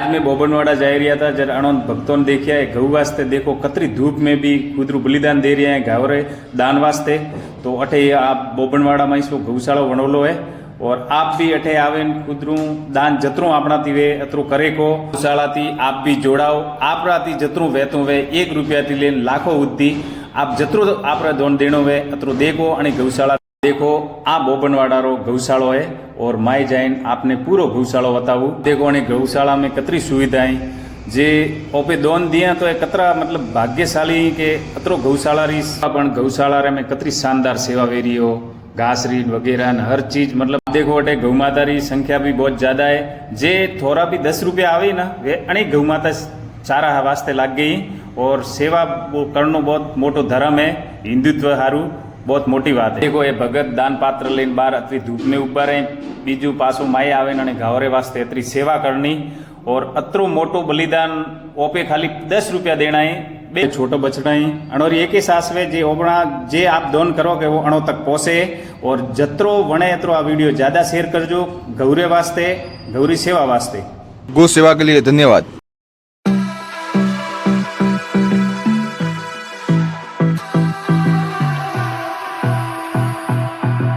मैं बोबनवाड़ा जा रहा था, जरा अणोन भक्तों ने देखा है गऊ वास्ते देखो कतरी धूप में भी कुदरू बलिदान दे रहे हैं घावरे दान वास्ते। तो अठे आप बोबनवाड़ा में इसको गौशाला वणोलो है और आप भी अठे आवे कुदरू दान जतरू अपना वे अतरू करे को गौशाला थी आप भी जोड़ाओ। आपरा थी जतरू वहतू वे 1 रुपया थी लेन लाखों उद्दी आप जतरू आपरा दोन देणो वे अतरू देखो अने गौशाला देखो। आ बोबनवाड़ा रो गौशालो है और माई जाइन आपने पूरो गौशालो बताऊँ। देखो अने गौशाला में कतरी सुविधाएं जे ओपे दोन दिया तो कतरा मतलब भाग्यशाली के अतरो गौशाला री पण गौशाला रे में कतरी शानदार सेवा वेरी हो घास री वगैरह हर चीज मतलब देखो अटे गौ माता री संख्या भी बहुत ज्यादा है। जे थोड़ा भी 10 रुपया आवे ना वे अनेक गौ माता सारा वास्ते लाग गई और सेवा करनो बहुत मोटो धर्म है हिंदुत्व हारू बहुत मोटी बात है। देखो ये भगत दान पात्र लेने बार अतरी धूप में उभा रहे बीजू पासो माई आवे ने घावरे वास्ते अतरी सेवा करनी और अतरो मोटो बलिदान ओपे खाली 10 रुपया देना है। बे छोटो बछड़ा ही अणोरी एक ही सासवे जे ओबणा जे आप दोन करो के वो अणो तक पहुंचे और जतरो वणे अतरो आ वीडियो ज्यादा शेयर करजो गौरे वास्ते गौरी सेवा वास्ते। गौ सेवा के लिए धन्यवाद।